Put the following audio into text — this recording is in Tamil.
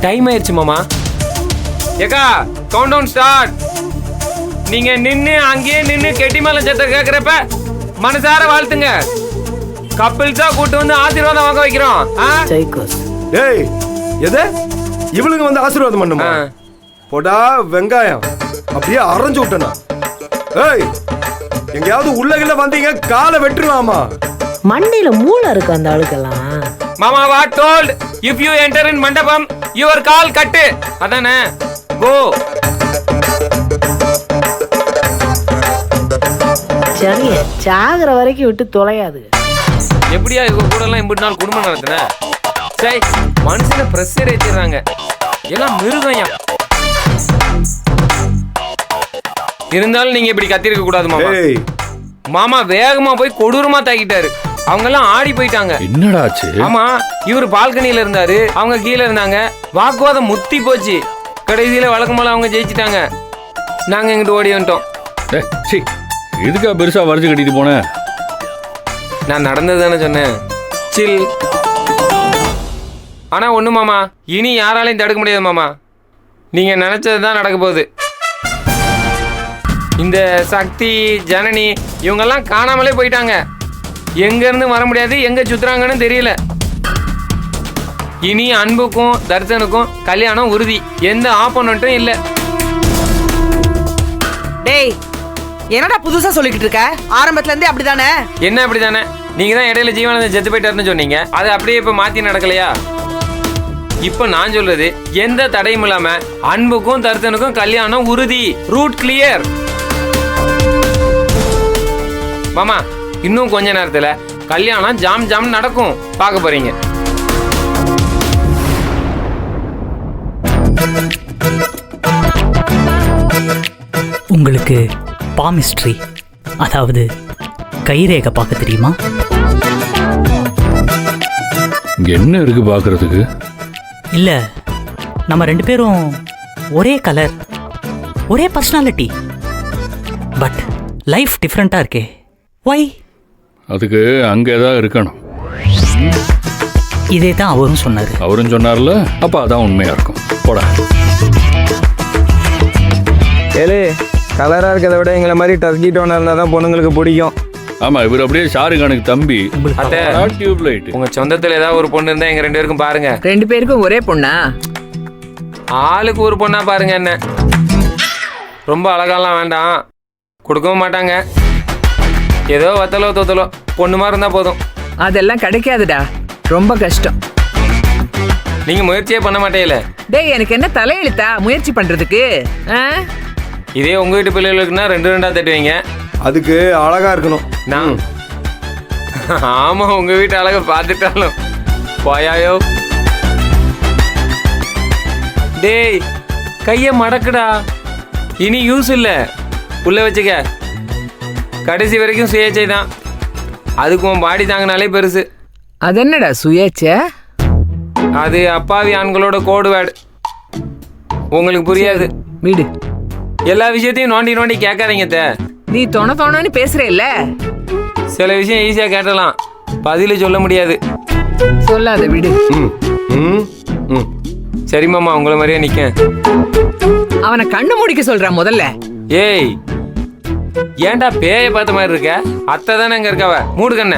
டைம் ஆயிடுச்சு மாமா. ஏக்கா கவுண்ட் டவுன் ஸ்டார்ட். நீங்க நின்னு அங்கேயே நின்னு கெட்டிமலை சத்த கேக்குறப்ப மனசார வாழ்த்துங்க. கப்பிள்ஸா கூட்டு வந்து ஆசீர்வாதம் வாங்க வைக்கிறோம். ஏய் எது இவளுங்க வந்து ஆசீர்வாதம் பண்ணுமா? போடா வெங்காயம் அப்படியே அரைஞ்சு விட்டனா. ஏய் எங்கயாவது உள்ளகில வந்தீங்க காலை வெட்டுருவாமா. மண்டையில மூளை இருக்கு அந்த ஆளுக்கெல்லாம். மாமா what told if you enter in மண்டபம் யுவர் கால் கட்டு. அதானே கோ. சரிங்க சாகுற வரைக்கும் விட்டு தொலையாது. எப்படியா இவங்க கூட எல்லாம் இம்புட்டு நாள் குடும்பம் நடத்துன? சரி மனுஷனை பிரஷர் ஏற்றிடுறாங்க. எல்லாம் மிருகம்யா. இருந்தாலும் நீங்க இப்படி கத்திருக்க கூடாது மாமா. மாமா வேகமா போய் கொடூரமா தாக்கிட்டாரு. அவங்க எல்லாம் ஆடி போயிட்டாங்க. என்னடா ஆச்சு? ஆமா இவர் பால்கனியில இருந்தாரு, அவங்க கீழே இருந்தாங்க. வாக்குவாதம் முத்தி போச்சு. கடைசியில வழக்கம்போல அவங்க ஜெயிச்சிட்டாங்க. நாங்க இங்கிட்டு ஓடி வந்துட்டோம். எதுக்கா பெருசா வரைச்சு கட்டிட்டு போன? நான் நடந்தது தானே சொன்னேன். சில். ஆனா ஒண்ணு மாமா, இனி யாராலையும் தடுக்க முடியாது மாமா. நீங்க நினைச்சதுதான் நடக்க போகுது. இந்த சக்தி ஜனனி இவங்கெல்லாம் காணாமலே போயிட்டாங்க. எங்க இருந்து வர முடியாது, எங்க சுத்துறாங்கன்னு தெரியல. இனி அன்புக்கும் தர்சனுக்கும் கல்யாணம் உறுதி. எந்த ஆப்போனன்ட்டும் இல்ல. டேய் என்னடா புதுசா சொல்லிக்கிட்டு இருக்க? ஆரம்பத்துல இருந்தே அப்படிதானே? என்ன அப்படிதானே? நீங்க தான் இடையில ஜீவானந்தன் செத்து போயிட்டாருன்னு சொன்னீங்க. அது அப்படியே இப்ப மாத்தி நடக்கலையா? இப்ப நான் சொல்றது எந்த தடையும் இல்லாம அன்புக்கும் தர்சனுக்கும் கல்யாணம் உறுதி. Route clear. மாமா இன்னும் கொஞ்ச நேரத்துல கல்யாணம் ஜாம் ஜாம் நடக்கும். பார்க்க போறீங்க. உங்களுக்கு பாமிஸ்ட்ரி அதாவது கைரேகை பார்க்க தெரியுமா? என்ன இருக்கு பார்க்கறதுக்கு? இல்ல நம்ம ரெண்டு பேரும் ஒரே கலர், ஒரே பர்சனாலிட்டி, பட் லைஃப் டிஃப்ரெண்டா இருக்கே. வை? அதுக்கு அங்க ஏதாவது இருக்கணும். இதே தான் அவரும் சொன்னாரு. அவரும் சொன்னார்ல, அப்ப அதான் உண்மையா இருக்கும். போடா. ஏலே கலரா இருக்கிறத விட எங்களை மாதிரி டர்க்கி டோனா இருந்தா தான் பொண்ணுங்களுக்கு பிடிக்கும். ஆமா இவர் அப்படியே ஷாருக்கானுக்கு தம்பி. Tube light. உங்க சொந்தத்துல ஏதாவது ஒரு பொண்ணு இருந்தா எங்க ரெண்டு பேருக்கும் பாருங்க. ரெண்டு பேருக்கும் ஒரே பொண்ணா? ஆளுக்கு ஒரு பொண்ணா பாருங்க. என்ன ரொம்ப அழகாலாம் வேண்டாம், கொடுக்கவும் மாட்டாங்க. ஏதோ வத்தலோ தொத்தலோ பொண்ணு மாதிரி இருந்தா போதும். அதெல்லாம் கிடைக்காதுடா, ரொம்ப கஷ்டம். நீங்க முயற்சியே பண்ண மாட்டேல. டேய் எனக்கு என்ன தலையெழுத்தா முயற்சி பண்றதுக்கு? இதே உங்க வீட்டு பிள்ளைகளுக்குன்னா ரெண்டு ரெண்டா தட்டுவீங்க. அதுக்கு அழகா இருக்கணும். நான் ஆமா உங்க வீட்டு அழகை பார்த்துட்டாலும் போயாயோ. டேய் கைய மடக்குடா, இனி யூஸ் இல்ல. உள்ள வச்சுக்க. கடைசி வரைக்கும் சுயேச்சை தான். அதுக்கு உன் பாடி தாங்கினாலே பெருசு. அது என்னடா சுயேச்சை? அது அப்பாவி ஆண்களோட கோடு வேர்டு. உங்களுக்கு புரியாது. வீடு எல்லா விஷயத்தையும் நோண்டி நோண்டி கேட்காதீங்க. நீ தொணன்னு பேசுற இல்ல. சில விஷயம் ஈஸியா கேட்டலாம், பதில சொல்ல முடியாது. சொல்லாத விடு. சரி மாமா உங்களை மாதிரியே நிக்க. அவனை கண்ணு முடிக்க சொல்றான் முதல்ல. ஏய் ஏன்டா பேய பார்த்த மாதிரி இருக்க? அத்தை தானே அங்க இருக்கவ. மூடு கண்ண.